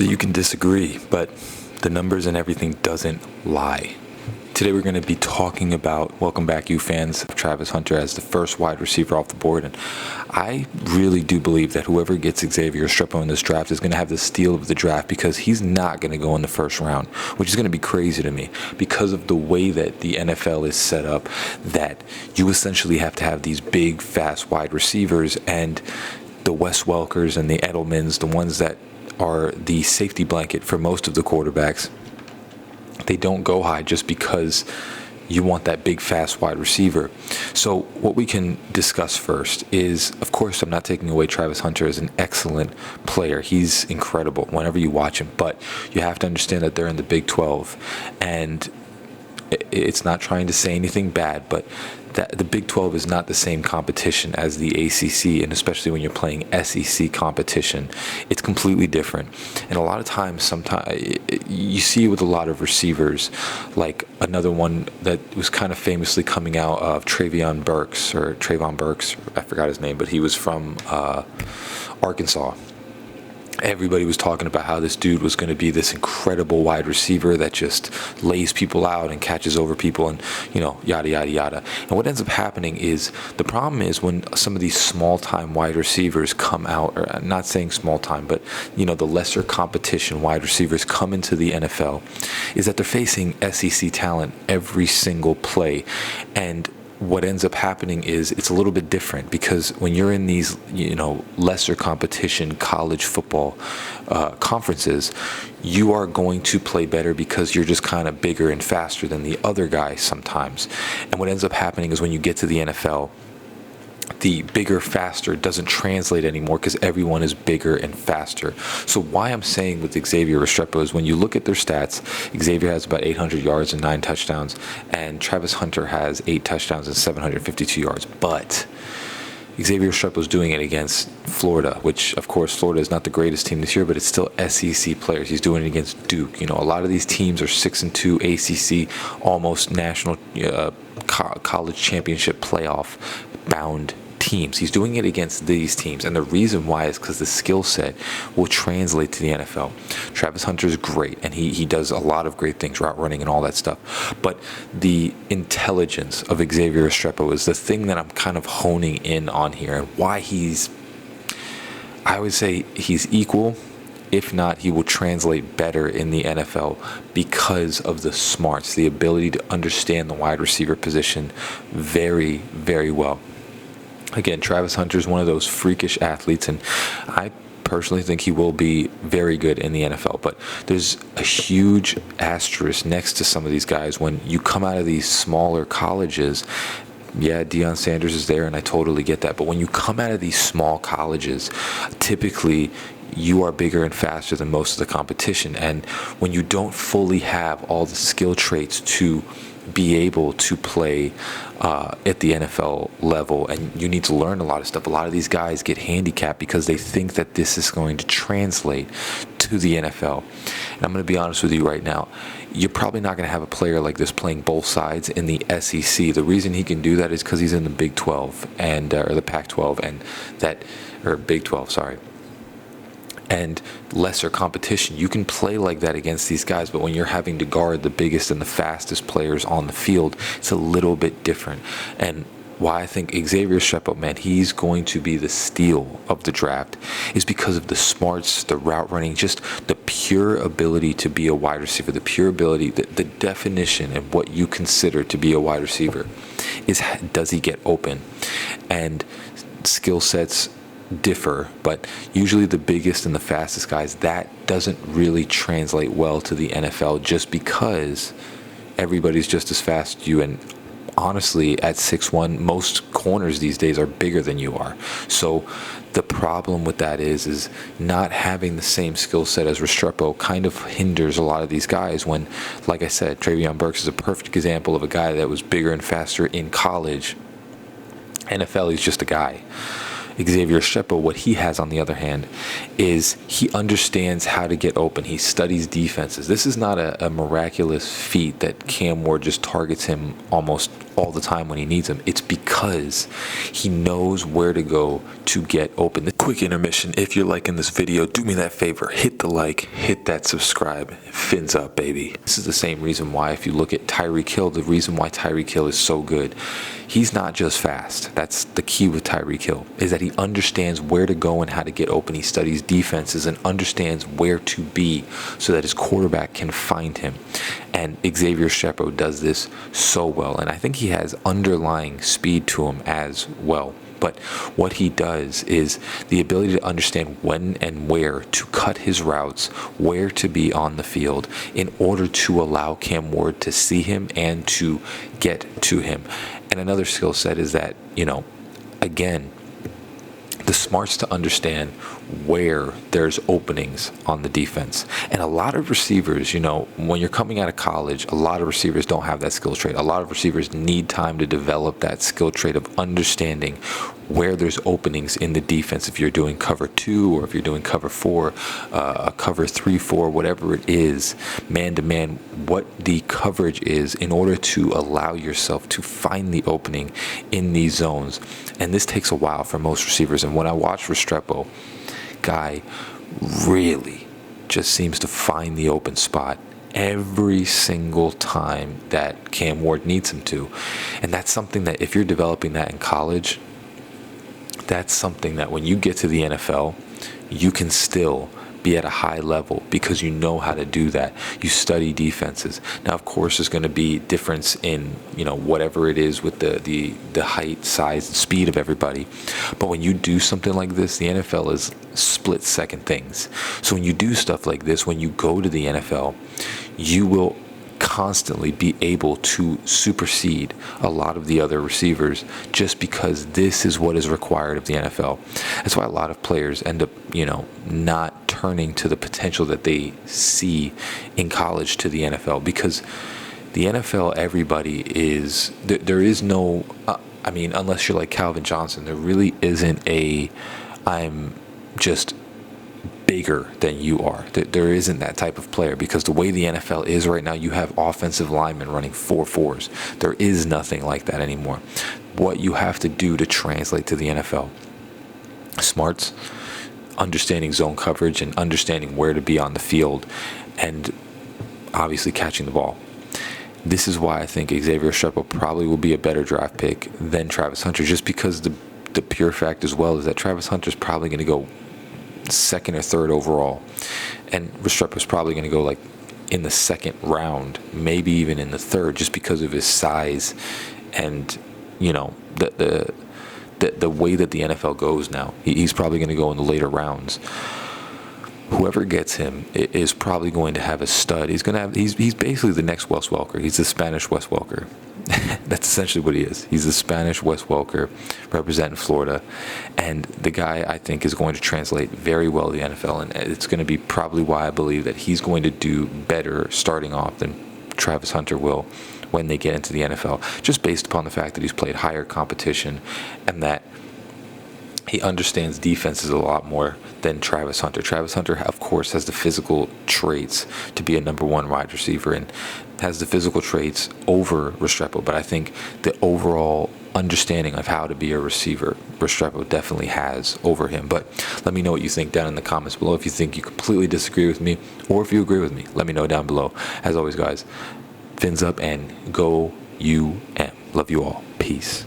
So you can disagree, but the numbers and everything doesn't lie. Today we're going to be talking about, welcome back you fans, of Travis Hunter as the first wide receiver off the board. And I really do believe that whoever gets Xavier Restrepo in this draft is going to have the steal of the draft, because he's not going to go in the first round, which is going to be crazy to me because of the way that the NFL is set up, that you essentially have to have these big, fast wide receivers, and the Wes Welkers and the Edelmans, the ones that are the safety blanket for most of the quarterbacks, they don't go high just because you want that big, fast wide receiver. So what we can discuss first is, of course, I'm not taking away Travis Hunter as an excellent player. He's incredible whenever you watch him, but you have to understand that they're in the Big 12, and it's not trying to say anything bad, but that the Big 12 is not the same competition as the ACC, and especially when you're playing SEC competition, it's completely different. And a lot of times, sometimes you see it with a lot of receivers, like another one that was kind of famously coming out of Trayvon Burks, I forgot his name, but he was from Arkansas. Everybody was talking about how this dude was going to be this incredible wide receiver that just lays people out and catches over people and, yada, yada, yada. And what ends up happening is, the problem is when some of these small-time wide receivers come out, or I'm not saying small-time, but, the lesser competition wide receivers come into the NFL, is that they're facing SEC talent every single play. And what ends up happening is it's a little bit different, because when you're in these, lesser competition college football conferences, you are going to play better because you're just kind of bigger and faster than the other guys sometimes. And what ends up happening is when you get to the NFL, the bigger, faster doesn't translate anymore because everyone is bigger and faster. So why I'm saying with Xavier Restrepo is, when you look at their stats, Xavier has about 800 yards and 9 touchdowns, and Travis Hunter has 8 touchdowns and 752 yards. But Xavier Restrepo is doing it against Florida, which, of course, Florida is not the greatest team this year, but it's still SEC players. He's doing it against Duke. A lot of these teams are 6-2 ACC, almost national college championship playoff bound teams. He's doing it against these teams, and the reason why is because the skill set will translate to the NFL. Travis Hunter is great, and he does a lot of great things, route running and all that stuff, but the intelligence of Xavier Restrepo is the thing that I'm kind of honing in on here, and why I would say he's equal. If not, he will translate better in the NFL because of the smarts, the ability to understand the wide receiver position very, very well. Again, Travis Hunter is one of those freakish athletes, and I personally think he will be very good in the NFL. But there's a huge asterisk next to some of these guys when you come out of these smaller colleges. Yeah, Deion Sanders is there, and I totally get that. But when you come out of these small colleges, typically you are bigger and faster than most of the competition. And when you don't fully have all the skill traits to be able to play at the NFL level, and you need to learn a lot of stuff, a lot of these guys get handicapped because they think that this is going to translate to the NFL. And I'm going to be honest with you right now, you're probably not going to have a player like this playing both sides in the SEC. The reason he can do that is because he's in the Big 12 and or the Pac-12 and Big 12, sorry. And lesser competition, you can play like that against these guys, but when you're having to guard the biggest and the fastest players on the field, it's a little bit different. And why I think Xavier Restrepo, man, he's going to be the steal of the draft, is because of the smarts, the route running, just the pure ability to be a wide receiver, the pure ability, the definition of what you consider to be a wide receiver is, does he get open? And skill sets differ, but usually the biggest and the fastest guys, that doesn't really translate well to the NFL, just because everybody's just as fast as you. And honestly, at 6'1", most corners these days are bigger than you are. So the problem with that is not having the same skill set as Restrepo kind of hinders a lot of these guys. When, like I said, Trayvon Burks is a perfect example of a guy that was bigger and faster in college. NFL, he's just a guy. Xavier Restrepo, what he has on the other hand is he understands how to get open. He studies defenses. This is not a miraculous feat that Cam Ward just targets him almost all the time when he needs them. It's because he knows where to go to get open. The quick intermission. If you're liking this video, do me that favor. Hit the like, hit that subscribe. Fins up, baby. This is the same reason why, if you look at Tyreek Hill, the reason why Tyreek Hill is so good, he's not just fast. That's the key with Tyreek Hill, is that he understands where to go and how to get open. He studies defenses and understands where to be so that his quarterback can find him. And Xavier Restrepo does this so well. And I think he has underlying speed to him as well. But what he does is the ability to understand when and where to cut his routes, where to be on the field in order to allow Cam Ward to see him and to get to him. And another skill set is that, again, the smarts to understand where there's openings on the defense. And a lot of receivers, when you're coming out of college, a lot of receivers don't have that skill trait. A lot of receivers need time to develop that skill trait of understanding where there's openings in the defense. If you're doing cover 2 or if you're doing cover 4, a cover 3-4, whatever it is, man to man, what the coverage is in order to allow yourself to find the opening in these zones. And this takes a while for most receivers. And when I watch Restrepo, guy really just seems to find the open spot every single time that Cam Ward needs him to. And that's something that, if you're developing that in college, that's something that when you get to the NFL, you can still be at a high level because you know how to do that. You study defenses. Now, of course, there's going to be difference in, whatever it is with the height, size, and speed of everybody. But when you do something like this, the NFL is split-second things. So when you do stuff like this, when you go to the NFL, you will constantly be able to supersede a lot of the other receivers just because this is what is required of the NFL. That's why a lot of players end up, not turning to the potential that they see in college to the NFL, because the NFL, everybody is, there is no, unless you're like Calvin Johnson, there really isn't I'm just bigger than you are. There isn't that type of player, because the way the NFL is right now, you have offensive linemen running 4.4s. There is nothing like that anymore. What you have to do to translate to the NFL, smarts, understanding zone coverage and understanding where to be on the field, and obviously catching the ball. This is why I think Xavier Restrepo probably will be a better draft pick than Travis Hunter, just because the pure fact as well is that Travis Hunter's probably going to go second or third overall, and Restrepo's probably going to go like in the second round, maybe even in the third, just because of his size and the way that the NFL goes now. He's probably going to go in the later rounds. Whoever gets him is probably going to have a stud. He's basically the next Wes Welker. He's the Spanish Wes Welker. That's essentially what he is. He's the Spanish Wes Welker representing Florida. And the guy, I think, is going to translate very well to the NFL. And it's going to be probably why I believe that he's going to do better starting off than Travis Hunter will when they get into the NFL, just based upon the fact that he's played higher competition and that he understands defenses a lot more than Travis Hunter. Travis Hunter, of course, has the physical traits to be a number 1 wide receiver and has the physical traits over Restrepo. But I think the overall understanding of how to be a receiver, Restrepo definitely has over him. But let me know what you think down in the comments below. If you think you completely disagree with me, or if you agree with me, let me know down below. As always, guys, fins up and go UM. Love you all. Peace.